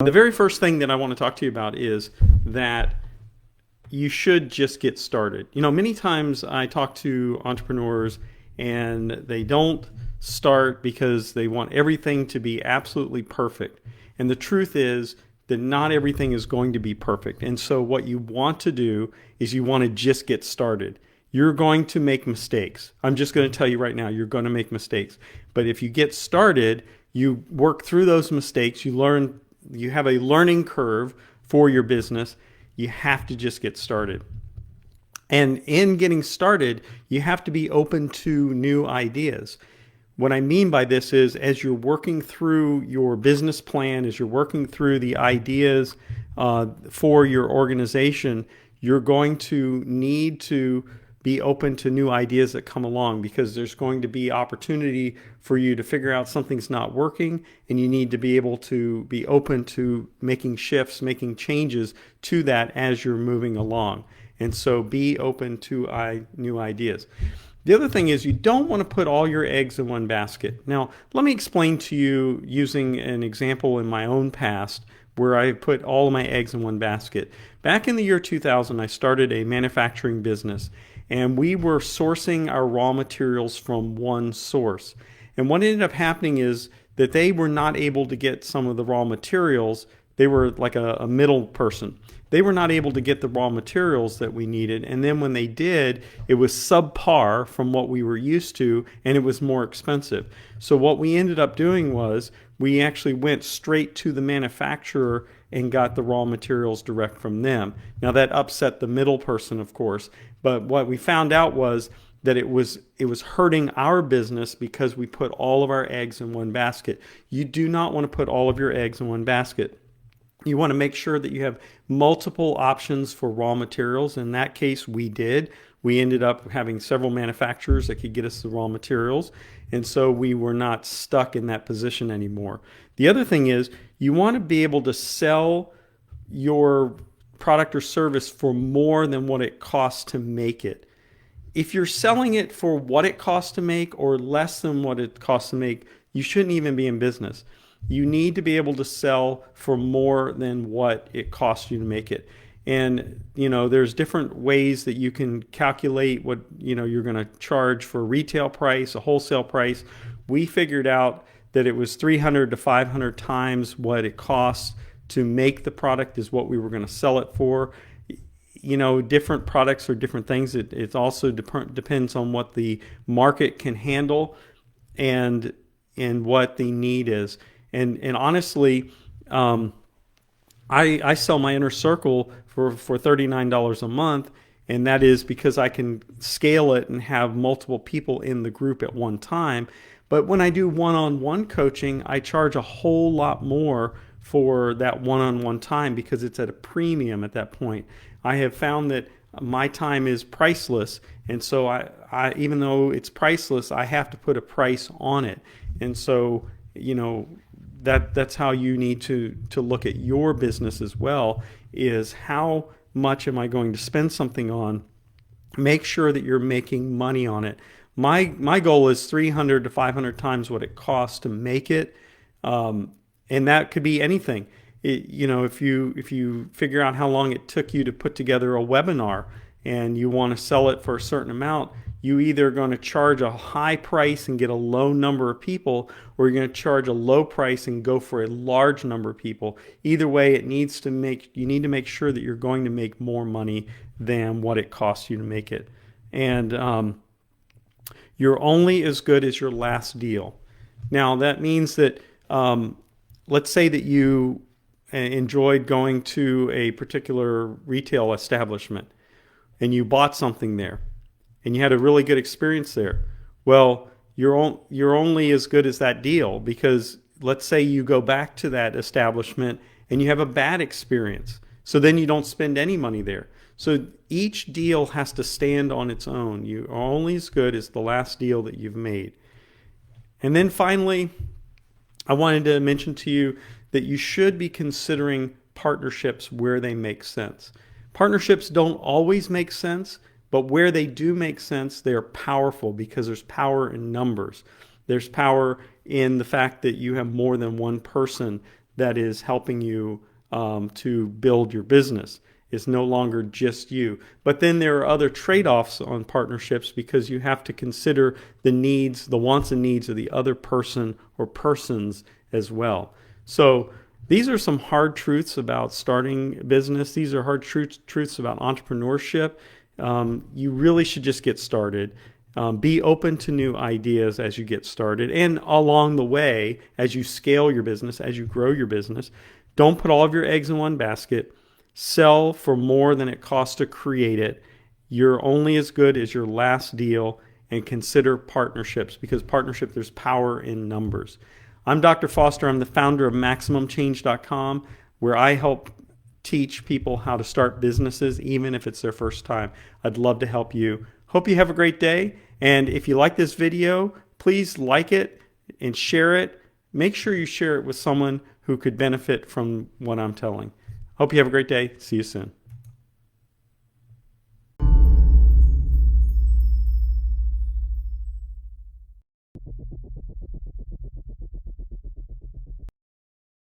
The very first thing that I want to talk to you about is that you should just get started. Many times I talk to entrepreneurs and they don't start because they want everything to be absolutely perfect. And the truth is that not everything is going to be perfect. And so what you want to do is you want to just get started. You're going to make mistakes. I'm just going to tell you right now, you're going to make mistakes. But if you get started, you work through those mistakes, you learn, you have a learning curve for your business. You have to just get started. And in getting started, you have to be open to new ideas. What I mean by this is, as you're working through your business plan, as you're working through the ideas for your organization, you're going to need to be open to new ideas that come along, because there's going to be opportunity for you to figure out something's not working, and you need to be able to be open to making shifts, making changes to that as you're moving along. And so be open to new ideas. The other thing is, you don't want to put all your eggs in one basket. Now, let me explain to you using an example in my own past where I put all of my eggs in one basket. Back in the year 2000, I started a manufacturing business, and we were sourcing our raw materials from one source. And what ended up happening is that they were not able to get some of the raw materials. They were like a middle person. They were not able to get the raw materials that we needed. And then when they did, it was subpar from what we were used to, and it was more expensive. So what we ended up doing was we actually went straight to the manufacturer and got the raw materials direct from them. Now that upset the middle person, of course, but what we found out was that it was hurting our business because we put all of our eggs in one basket. You do not want to put all of your eggs in one basket. You want to make sure that you have multiple options for raw materials. In that case, we did. We ended up having several manufacturers that could get us the raw materials, and so we were not stuck in that position anymore. The other thing is, you want to be able to sell your product or service for more than what it costs to make it. If you're selling it for what it costs to make or less than what it costs to make, you shouldn't even be in business. You need to be able to sell for more than what it costs you to make it. And, there's different ways that you can calculate what, you're going to charge for a retail price, a wholesale price. We figured out that it was 300 to 500 times what it costs to make the product is what we were going to sell it for. Different products are different things. It also depends on what the market can handle and what the need is. And honestly, I sell my inner circle for $39 a month, and that is because I can scale it and have multiple people in the group at one time. But when I do one-on-one coaching, I charge a whole lot more for that one-on-one time because it's at a premium at that point. I have found that my time is priceless, and so I even though it's priceless, I have to put a price on it. And so, that's how you need to look at your business as well, is how much am I going to spend something on? Make sure that you're making money on it. My goal is 300 to 500 times what it costs to make it, and that could be anything. If you figure out how long it took you to put together a webinar and you want to sell it for a certain amount, you either going to charge a high price and get a low number of people, or you're going to charge a low price and go for a large number of people. Either way, you need to make sure that you're going to make more money than what it costs you to make it. And you're only as good as your last deal. Now, that means that let's say that you enjoyed going to a particular retail establishment and you bought something there and you had a really good experience there. Well, you're only as good as that deal, because let's say you go back to that establishment and you have a bad experience. So then you don't spend any money there. So each deal has to stand on its own. You are only as good as the last deal that you've made. And then finally, I wanted to mention to you that you should be considering partnerships where they make sense. Partnerships don't always make sense, but where they do make sense, they're powerful because there's power in numbers. There's power in the fact that you have more than one person that is helping you to build your business. It's no longer just you. But then there are other trade-offs on partnerships because you have to consider the needs, the wants and needs of the other person or persons as well. So these are some hard truths about starting a business. These are hard truths about entrepreneurship. You really should just get started. Be open to new ideas as you get started, and along the way, as you scale your business, as you grow your business. Don't put all of your eggs in one basket. Sell for more than it costs to create it. You're only as good as your last deal, and consider partnerships, because there's power in numbers. I'm Dr. Foster. I'm the founder of MaximumChange.com, where I help teach people how to start businesses, even if it's their first time. I'd love to help you. Hope you have a great day. And if you like this video, please like it and share it. Make sure you share it with someone who could benefit from what I'm telling. Hope you have a great day. See you soon.